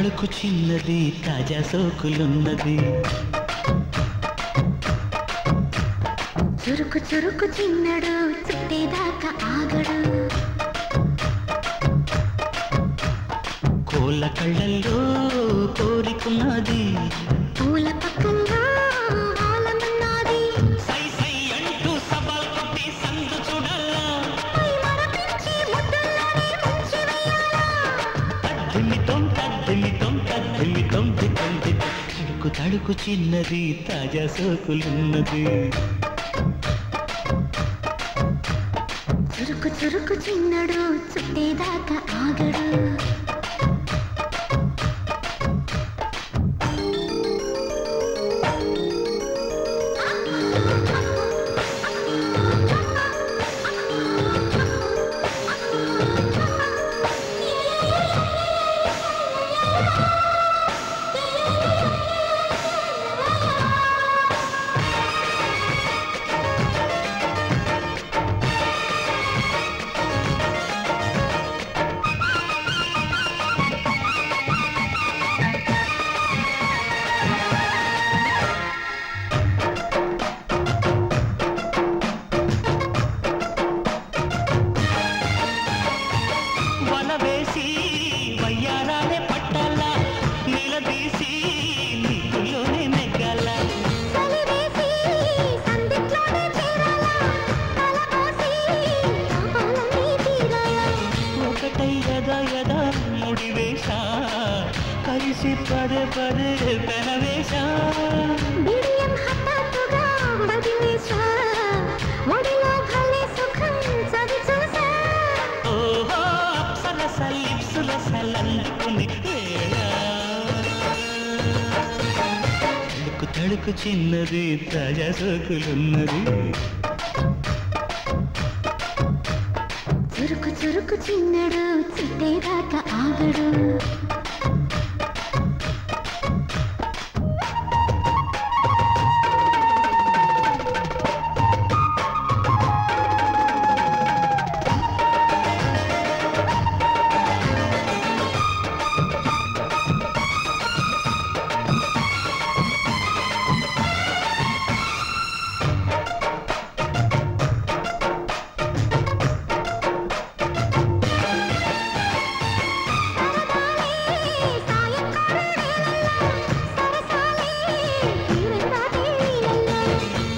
తళుకు చిన్నది తాజా సోకులున్నది. చురుకు చురుకు చిన్నడు చుట్టేదాకా ఆగడు. కోళ్ళ కళ్ళల్లో కోరికున్నది. పూల పక్కల్లో ఆలమన్నది. సై సై అంటూ సవాల్ కొట్టి సందు చూడాలా. పై మరపించి ముద్దుల్లోనే ముంచి వేయాలా. తద్దిమితం తద్దిమితం తద్దిమితం దితం దితం. తళుకు తళుకు చిన్నది తాజా సోకులున్నది. చురుకు చురుకు చిన్నడు చుట్టేదాకా ఆగడు. వలవేసి వయ్యారాలే పట్టాలా. నిలదీసి నీకులోనే నెగ్గాల. చలివేసి సందిట్లోనే చేరాలా. తలపోసి కాపాలన్నీ తీరాలా. ఒకటై యదా యదా ముడివేశా. కలిసి పదే పదే పెనవేశా. బిడియం హఠాత్తుగా బదిలేశా. ఒడిలో భలే సుఖం చవి చూసా. ఓహో అప్సరస లిప్సుల సలందుకుని వేళ. తళుకు తళుకు చిన్నది తాజా సోకులున్నది. చురుకు చురుకు చిన్నడు చుట్టేదాకా ఆగడు.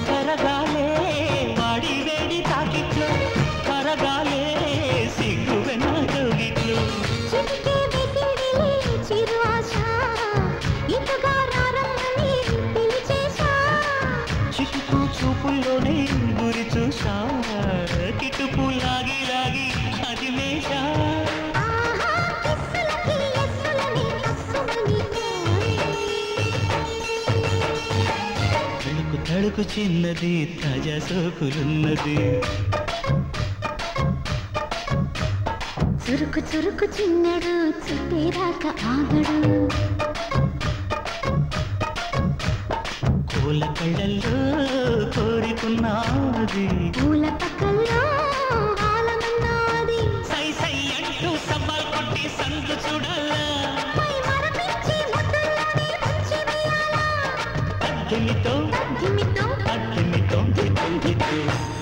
కరగాలే వాడి వేడి తాకిట్లు. కరగాలే సిగ్గు వెన్న కౌగిట్లు. చిక్కు చూపుల్లోనే గురి చూసా. కిటుపు లాగి లాగి అది మేషా. తళుకు తళుకు చిన్నది తాజా సోకులున్నది. చురుకు చురుకు చిన్నడు చుట్టేదాకా ఆగడు. కోళ్ళ కళ్ళల్లో కోరికున్నది. పూల పక్కల్లో ఆలమన్నది. సై సై అంటూ సవాల్ కొట్టి సందు చూడాలా. పై మరపించి ముద్దుల్లోనే ముంచి వేయాలా. అద్దిమితో తద్దిమితో అద్దిమితో దితం దితం.